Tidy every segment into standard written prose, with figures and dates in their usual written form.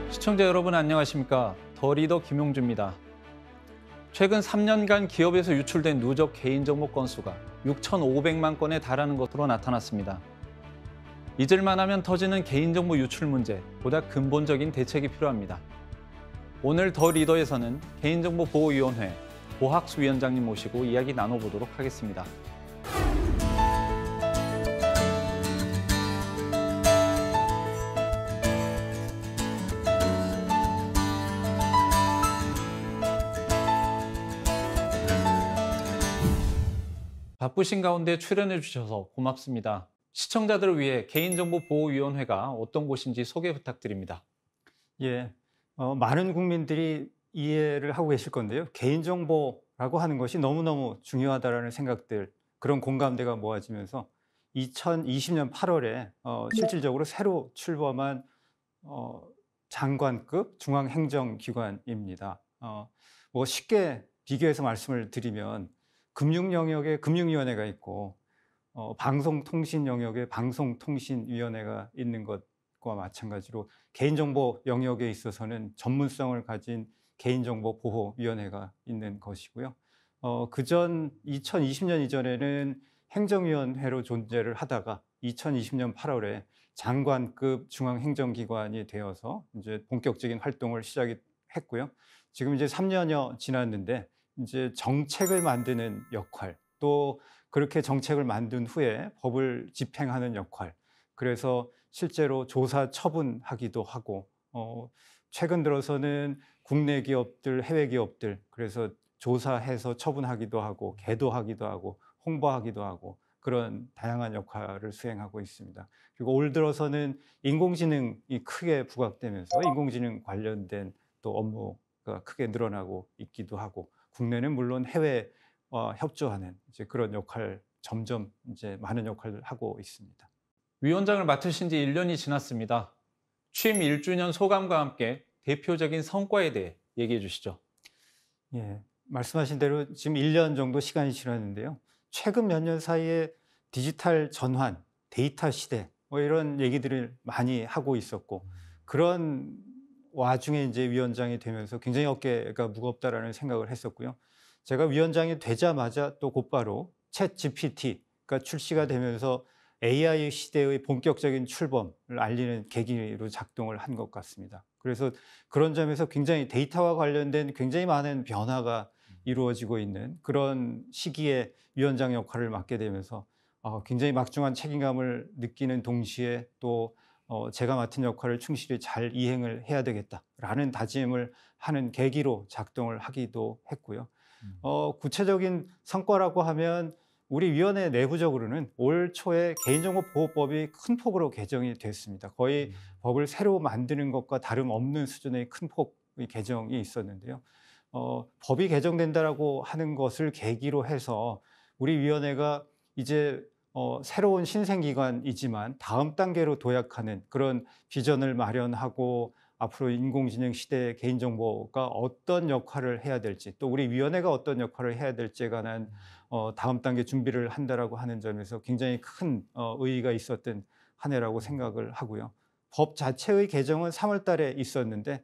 시청자 여러분 안녕하십니까? 더 리더 김용주입니다. 최근 3년간 기업에서 유출된 누적 개인정보 건수가 6,500만 건에 달하는 것으로 나타났습니다. 잊을만 하면 터지는 개인정보 유출 문제, 보다 근본적인 대책이 필요합니다. 오늘 더 리더에서는 개인정보보호위원회 고학수 위원장님 모시고 이야기 나눠보도록 하겠습니다. 바쁘신 가운데 출연해 주셔서 고맙습니다. 시청자들을 위해 개인정보보호위원회가 어떤 곳인지 소개 부탁드립니다. 예, 많은 국민들이 이해를 하고 계실 건데요. 개인정보라고 하는 것이 너무너무 중요하다는 생각들, 그런 공감대가 모아지면서 2020년 8월에 실질적으로 새로 출범한 장관급 중앙행정기관입니다. 뭐 쉽게 비교해서 말씀을 드리면 금융 영역에 금융위원회가 있고 방송통신 영역에 방송통신위원회가 있는 것과 마찬가지로 개인정보 영역에 있어서는 전문성을 가진 개인정보보호위원회가 있는 것이고요. 그전 2020년 이전에는 행정위원회로 존재를 하다가 2020년 8월에 장관급 중앙행정기관이 되어서 이제 본격적인 활동을 시작했고요. 지금 이제 3년여 지났는데 이제 정책을 만드는 역할, 또 그렇게 정책을 만든 후에 법을 집행하는 역할, 그래서 실제로 조사 처분하기도 하고, 최근 들어서는 국내 기업들, 해외 기업들, 그래서 조사해서 처분하기도 하고, 계도하기도 하고, 홍보하기도 하고, 그런 다양한 역할을 수행하고 있습니다. 그리고 올 들어서는 인공지능이 크게 부각되면서 인공지능 관련된 또 업무가 크게 늘어나고 있기도 하고, 국내는 물론 해외와 협조하는 이제 그런 역할, 점점 이제 많은 역할을 하고 있습니다. 위원장을 맡으신 지 1년이 지났습니다. 취임 1주년 소감과 함께 대표적인 성과에 대해 얘기해 주시죠. 예, 말씀하신 대로 지금 1년 정도 시간이 지났는데요. 최근 몇 년 사이에 디지털 전환, 데이터 시대 뭐 이런 얘기들을 많이 하고 있었고, 그런 와중에 이제 위원장이 되면서 굉장히 어깨가 무겁다라는 생각을 했었고요. 제가 위원장이 되자마자 또 곧바로 챗 GPT가 출시가 되면서 AI 시대의 본격적인 출범을 알리는 계기로 작동을 한 것 같습니다. 그래서 그런 점에서 굉장히 데이터와 관련된 굉장히 많은 변화가 이루어지고 있는 그런 시기에 위원장 역할을 맡게 되면서 굉장히 막중한 책임감을 느끼는 동시에 또 제가 맡은 역할을 충실히 잘 이행을 해야 되겠다라는 다짐을 하는 계기로 작동을 하기도 했고요. 구체적인 성과라고 하면 우리 위원회 내부적으로는 올 초에 개인정보보호법이 큰 폭으로 개정이 됐습니다. 거의 법을 새로 만드는 것과 다름없는 수준의 큰 폭의 개정이 있었는데요. 법이 개정된다라고 하는 것을 계기로 해서 우리 위원회가 이제 새로운 신생기관이지만 다음 단계로 도약하는 그런 비전을 마련하고 앞으로 인공지능 시대의 개인정보가 어떤 역할을 해야 될지, 또 우리 위원회가 어떤 역할을 해야 될지에 관한 다음 단계 준비를 한다라고 하는 점에서 굉장히 큰 의의가 있었던 한 해라고 생각을 하고요. 법 자체의 개정은 3월 달에 있었는데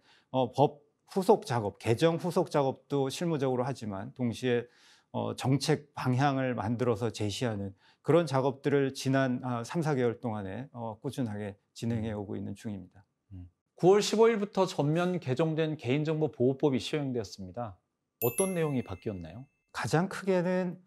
법 후속 작업, 개정 후속 작업도 실무적으로 하지만 동시에 정책 방향을 만들어서 제시하는 그런 작업들을 지난 3, 4개월 동안에 꾸준하게 진행해 오고 있는 중입니다. 9월 15일부터 전면 개정된 개인정보보호법이 시행되었습니다. 어떤 내용이 바뀌었나요? 가장 크게는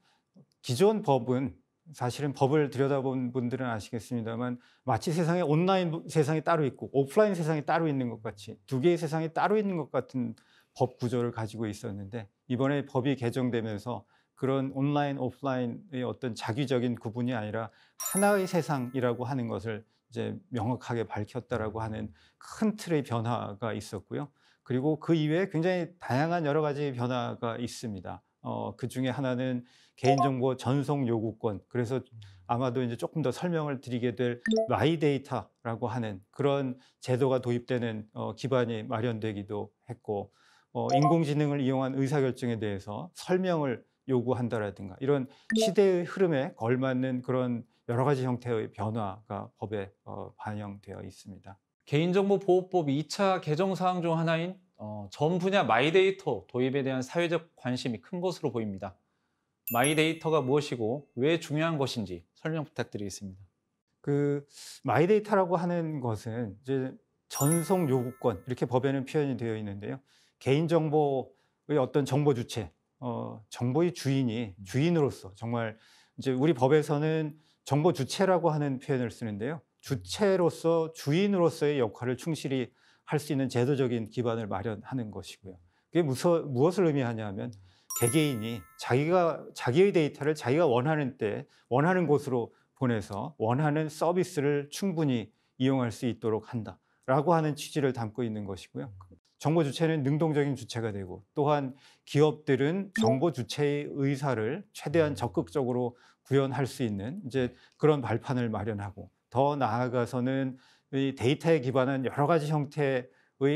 기존 법은 사실은 법을 들여다본 분들은 아시겠습니다만 마치 세상에 온라인 세상이 따로 있고 오프라인 세상이 따로 있는 것 같이 두 개의 세상이 따로 있는 것 같은 법 구조를 가지고 있었는데, 이번에 법이 개정되면서 그런 온라인, 오프라인의 어떤 자기적인 구분이 아니라 하나의 세상이라고 하는 것을 이제 명확하게 밝혔다라고 하는 큰 틀의 변화가 있었고요. 그리고 그 이외에 굉장히 다양한 여러 가지 변화가 있습니다. 그 중에 하나는 개인정보 전송 요구권. 그래서 아마도 이제 조금 더 설명을 드리게 될 마이데이터라고 하는 그런 제도가 도입되는 기반이 마련되기도 했고, 인공지능을 이용한 의사결정에 대해서 설명을 요구한다라든가 이런 시대의 흐름에 걸맞는 그런 여러 가지 형태의 변화가 법에 반영되어 있습니다. 개인정보보호법 2차 개정 사항 중 하나인 전 분야 마이데이터 도입에 대한 사회적 관심이 큰 것으로 보입니다. 마이데이터가 무엇이고 왜 중요한 것인지 설명 부탁드리겠습니다. 그 마이데이터라고 하는 것은 이제 전송 요구권 이렇게 법에는 표현이 되어 있는데요. 개인정보의 어떤 정보 주체, 정보의 주인으로서 정말 이제 우리 법에서는 정보 주체라고 하는 표현을 쓰는데요. 주체로서 주인으로서의 역할을 충실히 할 수 있는 제도적인 기반을 마련하는 것이고요. 그게 무엇을 의미하냐면 개개인이 자기의 데이터를 자기가 원하는 때 원하는 곳으로 보내서 원하는 서비스를 충분히 이용할 수 있도록 한다라고 하는 취지를 담고 있는 것이고요. 정보 주체는 능동적인 주체가 되고 또한 기업들은 정보 주체의 의사를 최대한 적극적으로 구현할 수 있는 이제 그런 발판을 마련하고 더 나아가서는 이 데이터에 기반한 여러 가지 형태의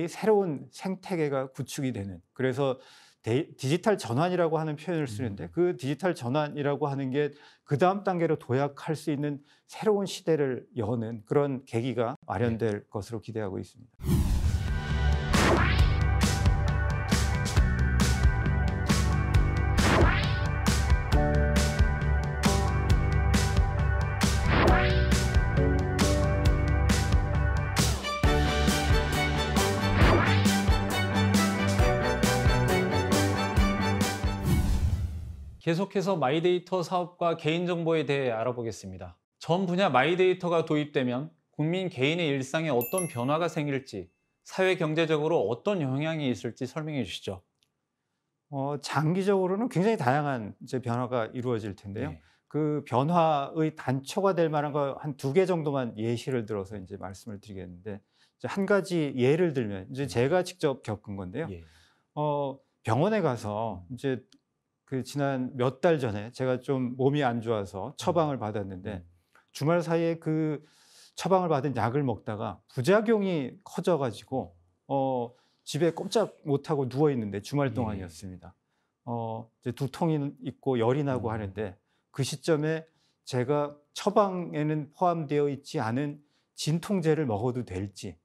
새로운 생태계가 구축이 되는 그래서 디지털 전환이라고 하는 표현을 쓰는데 그 디지털 전환이라고 하는 게 그 다음 단계로 도약할 수 있는 새로운 시대를 여는 그런 계기가 마련될 것으로 기대하고 있습니다. 계속해서 마이데이터 사업과 개인정보에 대해 알아보겠습니다. 전 분야 마이데이터가 도입되면 국민 개인의 일상에 어떤 변화가 생길지, 사회 경제적으로 어떤 영향이 있을지 설명해 주시죠. 장기적으로는 굉장히 다양한 이제 변화가 이루어질 텐데요. 네. 그 변화의 단초가 될 만한 거 한 2개 정도만 예시를 들어서 이제 말씀을 드리겠는데, 이제 한 가지 예를 들면 이제 제가 직접 겪은 건데요. 예. 병원에 가서 이제 그 지난 몇 달 전에 제가 좀 몸이 안 좋아서 처방을 받았는데 주말 사이에 그 처방을 받은 약을 먹다가 부작용이 커져가지고 집에 꼼짝 못하고 누워 있는데 주말 동안이었습니다. 이제 두통이 있고 열이 나고 하는데 그 시점에 제가 처방에는 포함되어 있지 않은 진통제를 먹어도 될지,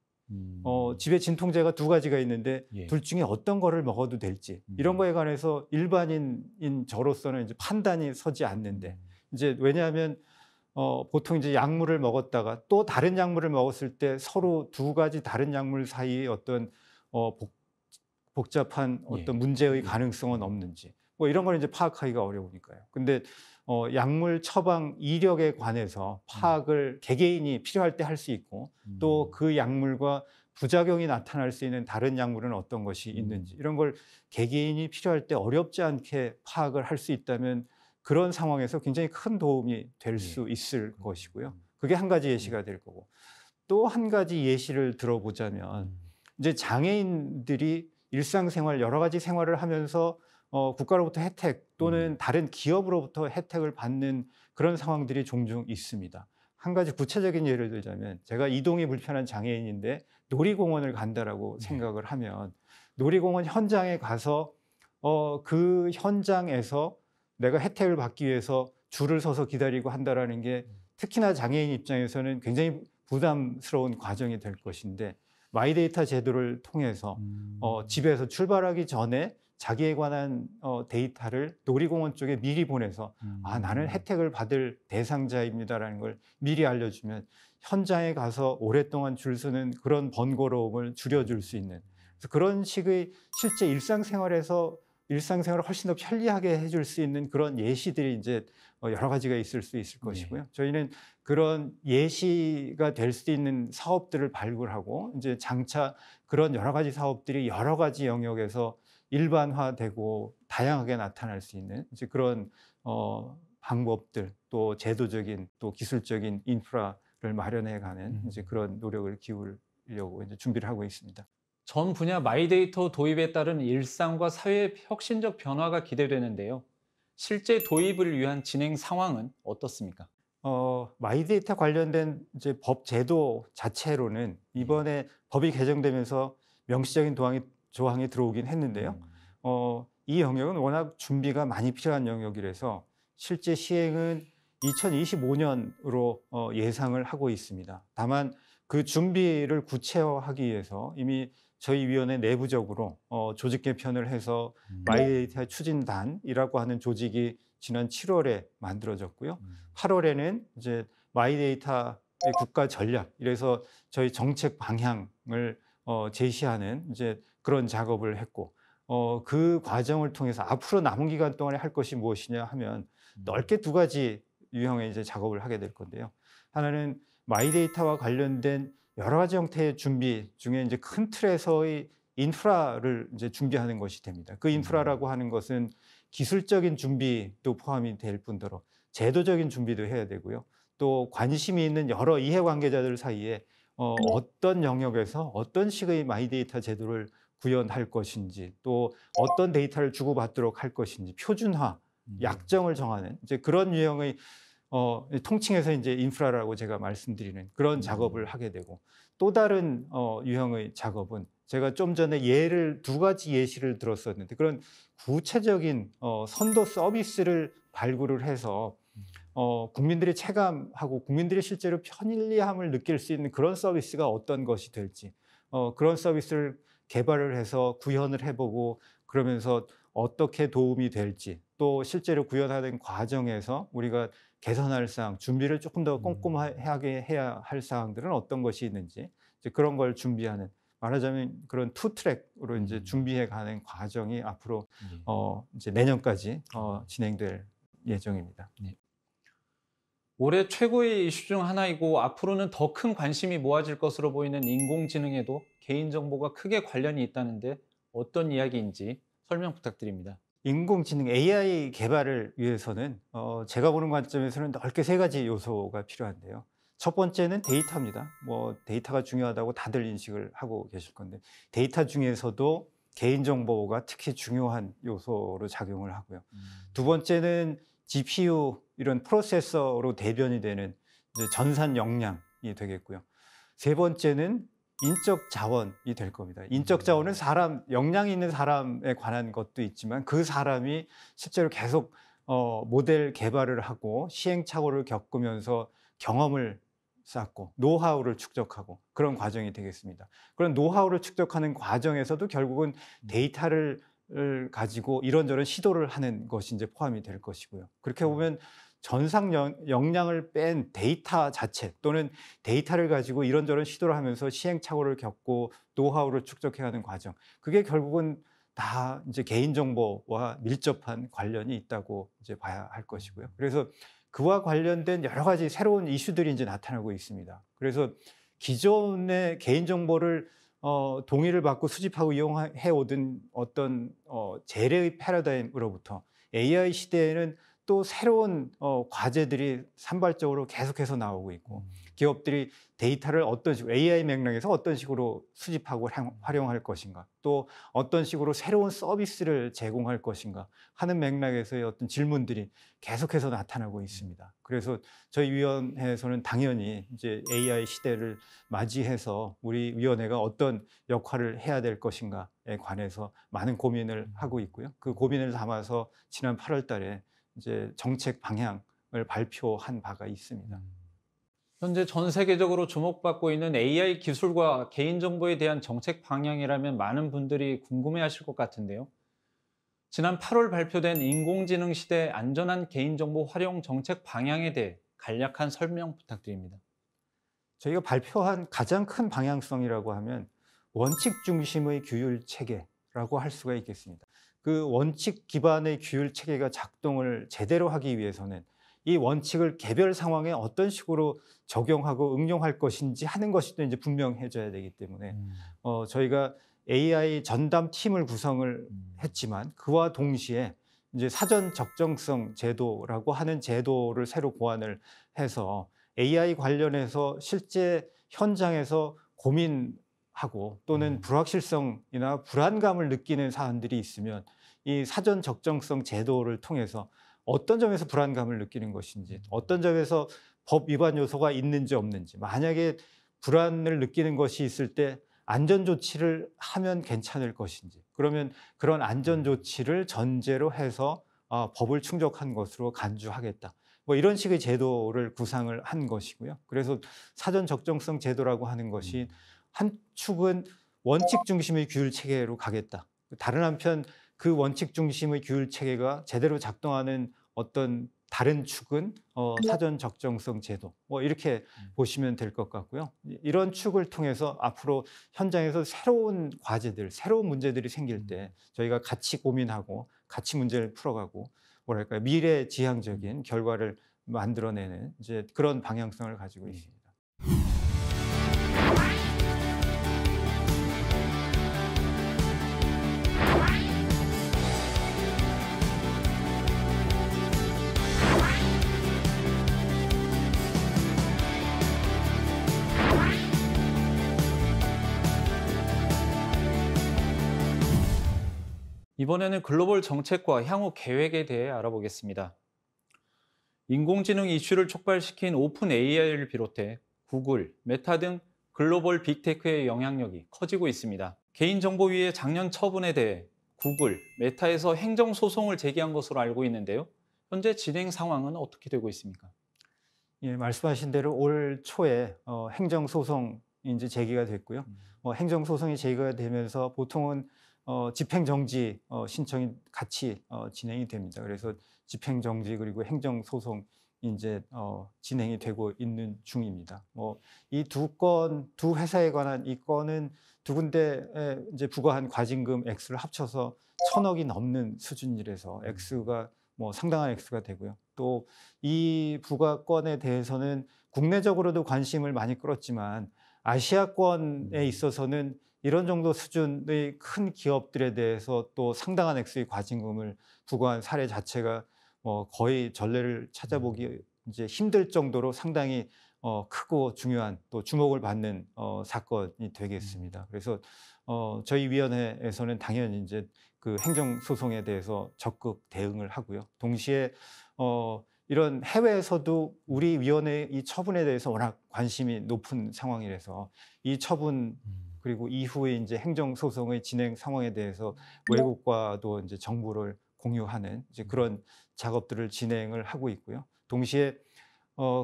집에 진통제가 2가지가 있는데 예. 둘 중에 어떤 거를 먹어도 될지 이런 거에 관해서 일반인인 저로서는 이제 판단이 서지 않는데, 이제 왜냐하면 보통 이제 약물을 먹었다가 또 다른 약물을 먹었을 때 서로 2가지 다른 약물 사이에 어떤 복잡한 어떤 문제의 가능성은 없는지 뭐 이런 걸 이제 파악하기가 어려우니까요. 근데 약물 처방 이력에 관해서 파악을 개개인이 필요할 때 할 수 있고 또 그 약물과 부작용이 나타날 수 있는 다른 약물은 어떤 것이 있는지 이런 걸 개개인이 필요할 때 어렵지 않게 파악을 할 수 있다면 그런 상황에서 굉장히 큰 도움이 될 수 있을 것이고요. 그게 한 가지 예시가 될 거고, 또 한 가지 예시를 들어보자면 이제 장애인들이 일상생활 여러 가지 생활을 하면서 국가로부터 혜택 또는 다른 기업으로부터 혜택을 받는 그런 상황들이 종종 있습니다. 한 가지 구체적인 예를 들자면 제가 이동이 불편한 장애인인데 놀이공원을 간다라고 생각을 하면 놀이공원 현장에 가서 그 현장에서 내가 혜택을 받기 위해서 줄을 서서 기다리고 한다라는 게 특히나 장애인 입장에서는 굉장히 부담스러운 과정이 될 것인데, 마이데이터 제도를 통해서 집에서 출발하기 전에 자기에 관한 데이터를 놀이공원 쪽에 미리 보내서 나는 혜택을 받을 대상자입니다라는 걸 미리 알려주면 현장에 가서 오랫동안 줄 서는 그런 번거로움을 줄여줄 수 있는, 그래서 그런 식의 실제 일상생활을 훨씬 더 편리하게 해줄 수 있는 그런 예시들이 이제 여러 가지가 있을 수 있을 것이고요. 저희는 그런 예시가 될 수 있는 사업들을 발굴하고 이제 장차 그런 여러 가지 사업들이 여러 가지 영역에서 일반화되고 다양하게 나타날 수 있는 이제 그런 방법들, 또 제도적인 또 기술적인 인프라를 마련해가는 이제 그런 노력을 기울이려고 이제 준비를 하고 있습니다. 전 분야 마이데이터 도입에 따른 일상과 사회의 혁신적 변화가 기대되는데요. 실제 도입을 위한 진행 상황은 어떻습니까? 마이데이터 관련된 이제 법 제도 자체로는 이번에 법이 개정되면서 명시적인 조항이 들어오긴 했는데요. 이 영역은 워낙 준비가 많이 필요한 영역이라서 실제 시행은 2025년으로 예상을 하고 있습니다. 다만 그 준비를 구체화하기 위해서 이미 저희 위원회 내부적으로 조직 개편을 해서 마이데이터 추진단이라고 하는 조직이 지난 7월에 만들어졌고요. 8월에는 이제 마이데이터의 국가 전략, 이래서 저희 정책 방향을 제시하는 이제 그런 작업을 했고, 그 과정을 통해서 앞으로 남은 기간 동안에 할 것이 무엇이냐 하면 넓게 두 가지 유형의 이제 작업을 하게 될 건데요. 하나는 마이데이터와 관련된 여러 가지 형태의 준비 중에 이제 큰 틀에서의 인프라를 이제 준비하는 것이 됩니다. 그 인프라라고 하는 것은 기술적인 준비도 포함이 될 뿐더러 제도적인 준비도 해야 되고요. 또 관심이 있는 여러 이해관계자들 사이에 어떤 영역에서 어떤 식의 마이데이터 제도를 구현할 것인지, 또 어떤 데이터를 주고받도록 할 것인지 표준화, 약정을 정하는 이제 그런 유형의 통칭해서 이제 인프라라고 제가 말씀드리는 그런 작업을 하게 되고, 또 다른 유형의 작업은 제가 좀 전에 두 가지 예시를 들었었는데, 그런 구체적인 선도 서비스를 발굴을 해서 국민들이 체감하고 국민들이 실제로 편리함을 느낄 수 있는 그런 서비스가 어떤 것이 될지, 그런 서비스를 개발을 해서 구현을 해보고, 그러면서 어떻게 도움이 될지, 또 실제로 구현하는 과정에서 우리가 개선할 사항, 준비를 조금 더 꼼꼼하게 해야 할 사항들은 어떤 것이 있는지, 이제 그런 걸 준비하는, 말하자면 그런 투 트랙으로 이제 준비해 가는 과정이 앞으로 이제 내년까지 진행될 예정입니다. 네. 올해 최고의 이슈 중 하나이고 앞으로는 더 큰 관심이 모아질 것으로 보이는 인공지능에도 개인정보가 크게 관련이 있다는데 어떤 이야기인지 설명 부탁드립니다. 인공지능 AI 개발을 위해서는 제가 보는 관점에서는 넓게 세 가지 요소가 필요한데요. 첫 번째는 데이터입니다. 데이터가 중요하다고 다들 인식을 하고 계실 건데, 데이터 중에서도 개인정보가 특히 중요한 요소로 작용을 하고요. 두 번째는 GPU, 이런 프로세서로 대변이 되는 이제 전산 역량이 되겠고요. 세 번째는 인적 자원이 될 겁니다. 인적 자원은 역량이 있는 사람에 관한 것도 있지만, 그 사람이 실제로 계속 모델 개발을 하고 시행착오를 겪으면서 경험을 쌓고 노하우를 축적하고 그런 과정이 되겠습니다. 그런 노하우를 축적하는 과정에서도 결국은 데이터를 가지고 이런저런 시도를 하는 것이 이제 포함이 될 것이고요. 그렇게 보면 전상 역량을 뺀 데이터 자체, 또는 데이터를 가지고 이런저런 시도를 하면서 시행착오를 겪고 노하우를 축적해가는 과정, 그게 결국은 다 이제 개인정보와 밀접한 관련이 있다고 이제 봐야 할 것이고요. 그래서 그와 관련된 여러 가지 새로운 이슈들이 이제 나타나고 있습니다. 그래서 기존의 개인정보를 동의를 받고 수집하고 이용해 오던 어떤 재래의 패러다임으로부터 AI 시대에는 또 새로운 과제들이 산발적으로 계속해서 나오고 있고, 기업들이 데이터를 어떤 식으로 AI 맥락에서 어떤 식으로 수집하고 활용할 것인가, 또 어떤 식으로 새로운 서비스를 제공할 것인가 하는 맥락에서의 어떤 질문들이 계속해서 나타나고 있습니다. 그래서 저희 위원회에서는 당연히 이제 AI 시대를 맞이해서 우리 위원회가 어떤 역할을 해야 될 것인가에 관해서 많은 고민을 하고 있고요. 그 고민을 담아서 지난 8월 달에 이제 정책 방향을 발표한 바가 있습니다. 현재 전 세계적으로 주목받고 있는 AI 기술과 개인정보에 대한 정책 방향이라면 많은 분들이 궁금해하실 것 같은데요. 지난 8월 발표된 인공지능 시대 안전한 개인정보 활용 정책 방향에 대해 간략한 설명 부탁드립니다. 저희가 발표한 가장 큰 방향성이라고 하면 원칙 중심의 규율 체계라고 할 수가 있겠습니다. 그 원칙 기반의 규율 체계가 작동을 제대로 하기 위해서는 이 원칙을 개별 상황에 어떤 식으로 적용하고 응용할 것인지 하는 것이 또 이제 분명해져야 되기 때문에 저희가 AI 전담 팀을 구성을 했지만, 그와 동시에 이제 사전 적정성 제도라고 하는 제도를 새로 고안을 해서 AI 관련해서 실제 현장에서 고민하는 하고 또는 불확실성이나 불안감을 느끼는 사안들이 있으면 이 사전 적정성 제도를 통해서 어떤 점에서 불안감을 느끼는 것인지, 어떤 점에서 법 위반 요소가 있는지 없는지, 만약에 불안을 느끼는 것이 있을 때 안전 조치를 하면 괜찮을 것인지, 그러면 그런 안전 조치를 전제로 해서 법을 충족한 것으로 간주하겠다. 뭐 이런 식의 제도를 구상을 한 것이고요. 그래서 사전 적정성 제도라고 하는 것이 한 축은 원칙 중심의 규율 체계로 가겠다. 다른 한편 그 원칙 중심의 규율 체계가 제대로 작동하는 어떤 다른 축은 사전 적정성 제도, 뭐 이렇게 보시면 될 것 같고요. 이런 축을 통해서 앞으로 현장에서 새로운 과제들, 새로운 문제들이 생길 때 저희가 같이 고민하고 같이 문제를 풀어가고 뭐랄까요, 미래지향적인 결과를 만들어내는 이제 그런 방향성을 가지고 있습니다. 이번에는 글로벌 정책과 향후 계획에 대해 알아보겠습니다. 인공지능 이슈를 촉발시킨 오픈 AI를 비롯해 구글, 메타 등 글로벌 빅테크의 영향력이 커지고 있습니다. 개인정보위의 작년 처분에 대해 구글, 메타에서 행정소송을 제기한 것으로 알고 있는데요. 현재 진행 상황은 어떻게 되고 있습니까? 예, 말씀하신 대로 올 초에 행정소송이 이제 제기가 됐고요. 행정소송이 제기가 되면서 보통은 집행정지 신청이 같이 진행이 됩니다. 그래서 집행정지 그리고 행정소송 이제 진행이 되고 있는 중입니다. 이 두 회사에 관한 이 건은 두 군데에 이제 부과한 과징금 액수를 합쳐서 1,000억이 넘는 수준이라서 액수가 상당한 액수가 되고요. 또 이 부과건에 대해서는 국내적으로도 관심을 많이 끌었지만 아시아권에 있어서는 이런 정도 수준의 큰 기업들에 대해서 또 상당한 액수의 과징금을 부과한 사례 자체가 거의 전례를 찾아보기 이제 힘들 정도로 상당히 크고 중요한 또 주목을 받는 사건이 되겠습니다. 그래서 저희 위원회에서는 당연히 이제 그 행정소송에 대해서 적극 대응을 하고요. 동시에 이런 해외에서도 우리 위원회 이 처분에 대해서 워낙 관심이 높은 상황이라서 이 처분 그리고 이후에 이제 행정소송의 진행 상황에 대해서 외국과도 이제 정보를 공유하는 이제 그런 작업들을 진행을 하고 있고요. 동시에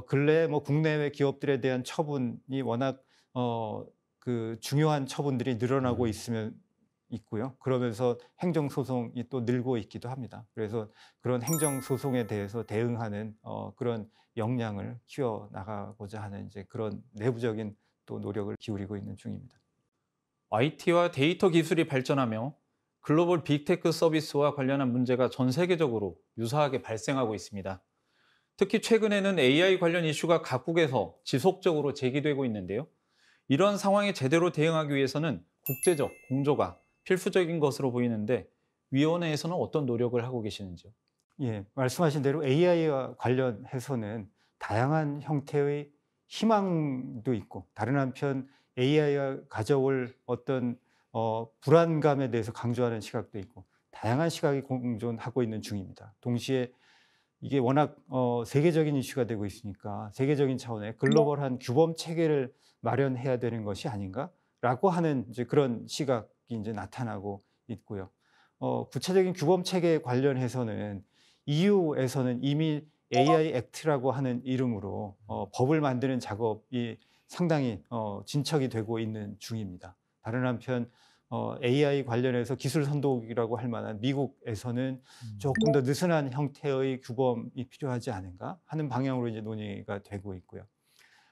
근래 국내외 기업들에 대한 처분이 워낙 그 중요한 처분들이 늘어나고 있고요. 그러면서 행정소송이 또 늘고 있기도 합니다. 그래서 그런 행정소송에 대해서 대응하는 그런 역량을 키워 나가고자 하는 이제 그런 내부적인 또 노력을 기울이고 있는 중입니다. IT와 데이터 기술이 발전하며 글로벌 빅테크 서비스와 관련한 문제가 전 세계적으로 유사하게 발생하고 있습니다. 특히 최근에는 AI 관련 이슈가 각국에서 지속적으로 제기되고 있는데요. 이런 상황에 제대로 대응하기 위해서는 국제적 공조가 필수적인 것으로 보이는데 위원회에서는 어떤 노력을 하고 계시는지요? 예, 말씀하신 대로 AI와 관련해서는 다양한 형태의 희망도 있고 다른 한편 AI가 가져올 어떤 불안감에 대해서 강조하는 시각도 있고 다양한 시각이 공존하고 있는 중입니다. 동시에 이게 워낙 세계적인 이슈가 되고 있으니까 세계적인 차원의 글로벌한 규범 체계를 마련해야 되는 것이 아닌가라고 하는 이제 그런 시각이 이제 나타나고 있고요. 구체적인 규범 체계 관련해서는 EU에서는 이미 AI 액트라고 하는 이름으로 법을 만드는 작업이 상당히 진척이 되고 있는 중입니다. 다른 한편 AI 관련해서 기술 선도국이라고 할 만한 미국에서는 조금 더 느슨한 형태의 규범이 필요하지 않은가 하는 방향으로 이제 논의가 되고 있고요.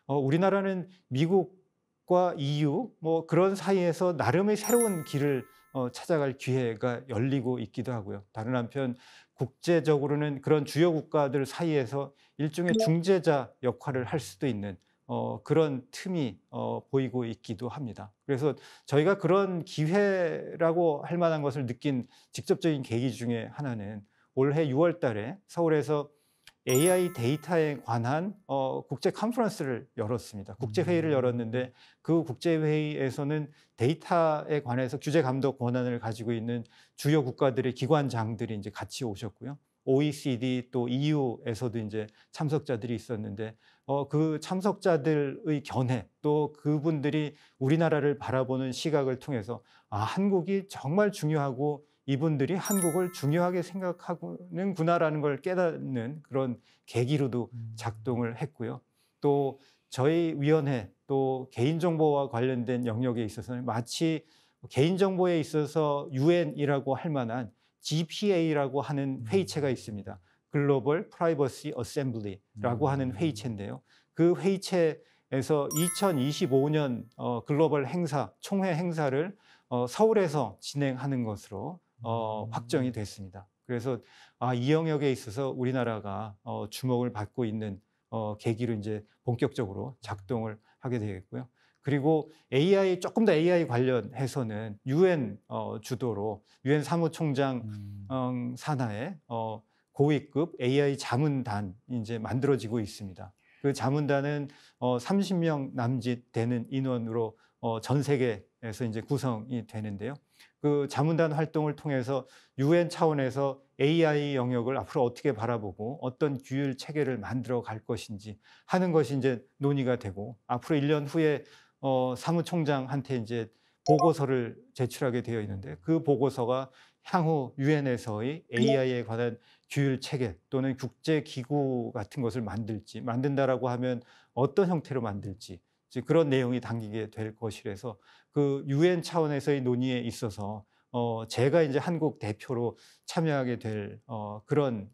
우리나라는 미국과 EU 그런 사이에서 나름의 새로운 길을 찾아갈 기회가 열리고 있기도 하고요. 다른 한편 국제적으로는 그런 주요 국가들 사이에서 일종의 중재자 역할을 할 수도 있는 그런 틈이 보이고 있기도 합니다. 그래서 저희가 그런 기회라고 할 만한 것을 느낀 직접적인 계기 중에 하나는 올해 6월 달에 서울에서 AI 데이터에 관한 국제 컨퍼런스를 열었습니다. 국제회의를 열었는데 그 국제회의에서는 데이터에 관해서 규제 감독 권한을 가지고 있는 주요 국가들의 기관장들이 이제 같이 오셨고요. OECD 또 EU에서도 이제 참석자들이 있었는데 그 참석자들의 견해 또 그분들이 우리나라를 바라보는 시각을 통해서 한국이 정말 중요하고 이분들이 한국을 중요하게 생각하는구나라는 걸 깨닫는 그런 계기로도 작동을 했고요. 또 저희 위원회 또 개인정보와 관련된 영역에 있어서는 마치 개인정보에 있어서 UN이라고 할 만한 GPA라고 하는 회의체가 있습니다. 글로벌 프라이버시 어셈블리라고 하는 회의체인데요. 그 회의체에서 2025년 글로벌 행사, 총회 행사를 서울에서 진행하는 것으로 확정이 됐습니다. 그래서 이 영역에 있어서 우리나라가 주목을 받고 있는 계기로 이제 본격적으로 작동을 하게 되겠고요. 그리고 AI 조금 더 AI 관련해서는 UN 주도로 UN 사무총장 산하에 고위급 AI 자문단이 이제 만들어지고 있습니다. 그 자문단은 30명 남짓 되는 인원으로 전 세계에서 이제 구성이 되는데요. 그 자문단 활동을 통해서 UN 차원에서 AI 영역을 앞으로 어떻게 바라보고 어떤 규율 체계를 만들어 갈 것인지 하는 것이 이제 논의가 되고 앞으로 1년 후에 사무총장한테 이제 보고서를 제출하게 되어 있는데 그 보고서가 향후 UN에서의 AI에 관한 규율 체계 또는 국제 기구 같은 것을 만든다라고 하면 어떤 형태로 만들지 그런 내용이 담기게 될 것이라서 그 UN 차원에서의 논의에 있어서 제가 이제 한국 대표로 참여하게 될 그런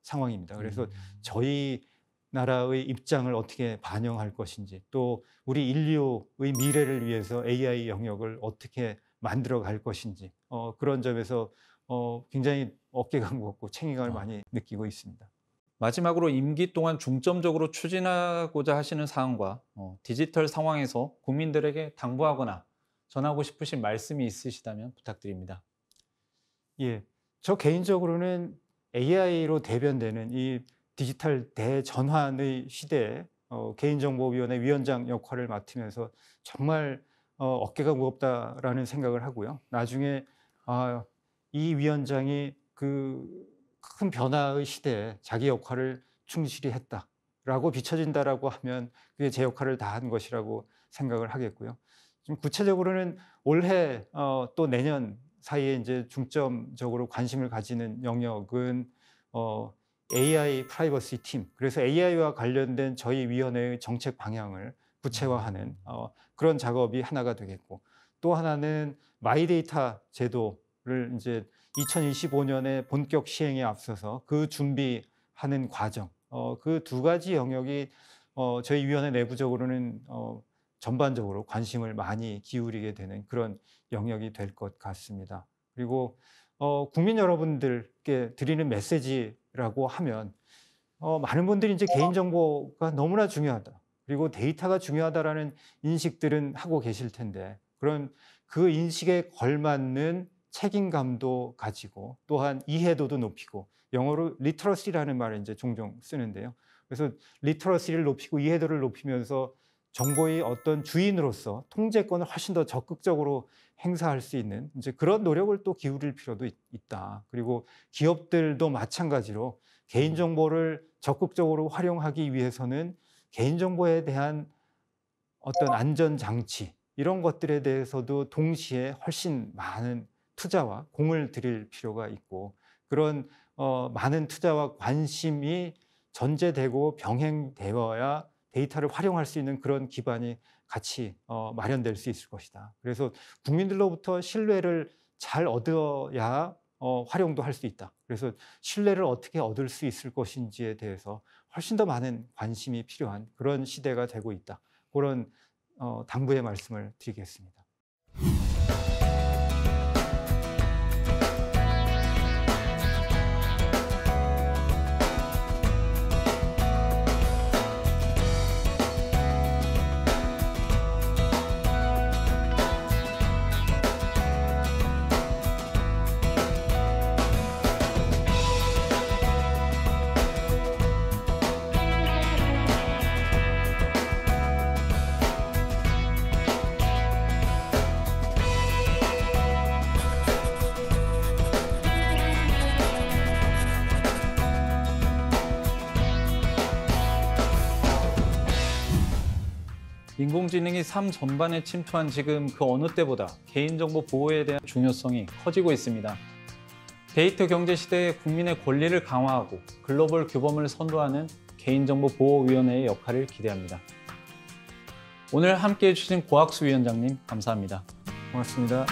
상황입니다. 그래서 저희 나라의 입장을 어떻게 반영할 것인지 또 우리 인류의 미래를 위해서 AI 영역을 어떻게 만들어 갈 것인지 그런 점에서 굉장히 어깨가 무겁고 책임감을 많이 느끼고 있습니다. 마지막으로 임기 동안 중점적으로 추진하고자 하시는 사항과 디지털 상황에서 국민들에게 당부하거나 전하고 싶으신 말씀이 있으시다면 부탁드립니다. 예, 저 개인적으로는 AI로 대변되는 이 디지털 대전환의 시대에 개인정보위원회 위원장 역할을 맡으면서 정말 어깨가 무겁다라는 생각을 하고요. 나중에 이 위원장이 그 큰 변화의 시대에 자기 역할을 충실히 했다라고 비춰진다라고 하면 그게 제 역할을 다한 것이라고 생각을 하겠고요. 좀 구체적으로는 올해 또 내년 사이에 이제 중점적으로 관심을 가지는 영역은 AI 프라이버시 팀. 그래서 AI와 관련된 저희 위원회의 정책 방향을 구체화하는 그런 작업이 하나가 되겠고 또 하나는 마이데이터 제도를 이제 2025년에 본격 시행에 앞서서 그 준비하는 과정 그 두 가지 영역이 저희 위원회 내부적으로는 전반적으로 관심을 많이 기울이게 되는 그런 영역이 될 것 같습니다. 그리고 국민 여러분들께 드리는 메시지라고 하면 많은 분들이 이제 개인정보가 너무나 중요하다. 그리고 데이터가 중요하다라는 인식들은 하고 계실 텐데 그런 그 인식에 걸맞는 책임감도 가지고 또한 이해도도 높이고 영어로 리터러시라는 말을 이제 종종 쓰는데요. 그래서 리터러시를 높이고 이해도를 높이면서 정보의 어떤 주인으로서 통제권을 훨씬 더 적극적으로 행사할 수 있는 이제 그런 노력을 또 기울일 필요도 있다. 그리고 기업들도 마찬가지로 개인정보를 적극적으로 활용하기 위해서는 개인정보에 대한 어떤 안전장치 이런 것들에 대해서도 동시에 훨씬 많은 투자와 공을 들일 필요가 있고 그런 많은 투자와 관심이 전제되고 병행되어야 데이터를 활용할 수 있는 그런 기반이 같이 마련될 수 있을 것이다. 그래서 국민들로부터 신뢰를 잘 얻어야 활용도 할 수 있다. 그래서 신뢰를 어떻게 얻을 수 있을 것인지에 대해서 훨씬 더 많은 관심이 필요한 그런 시대가 되고 있다. 그런 당부의 말씀을 드리겠습니다. 인공지능이 삶 전반에 침투한 지금 그 어느 때보다 개인정보 보호에 대한 중요성이 커지고 있습니다. 데이터 경제 시대에 국민의 권리를 강화하고 글로벌 규범을 선도하는 개인정보보호위원회의 역할을 기대합니다. 오늘 함께해 주신 고학수 위원장님 감사합니다. 고맙습니다.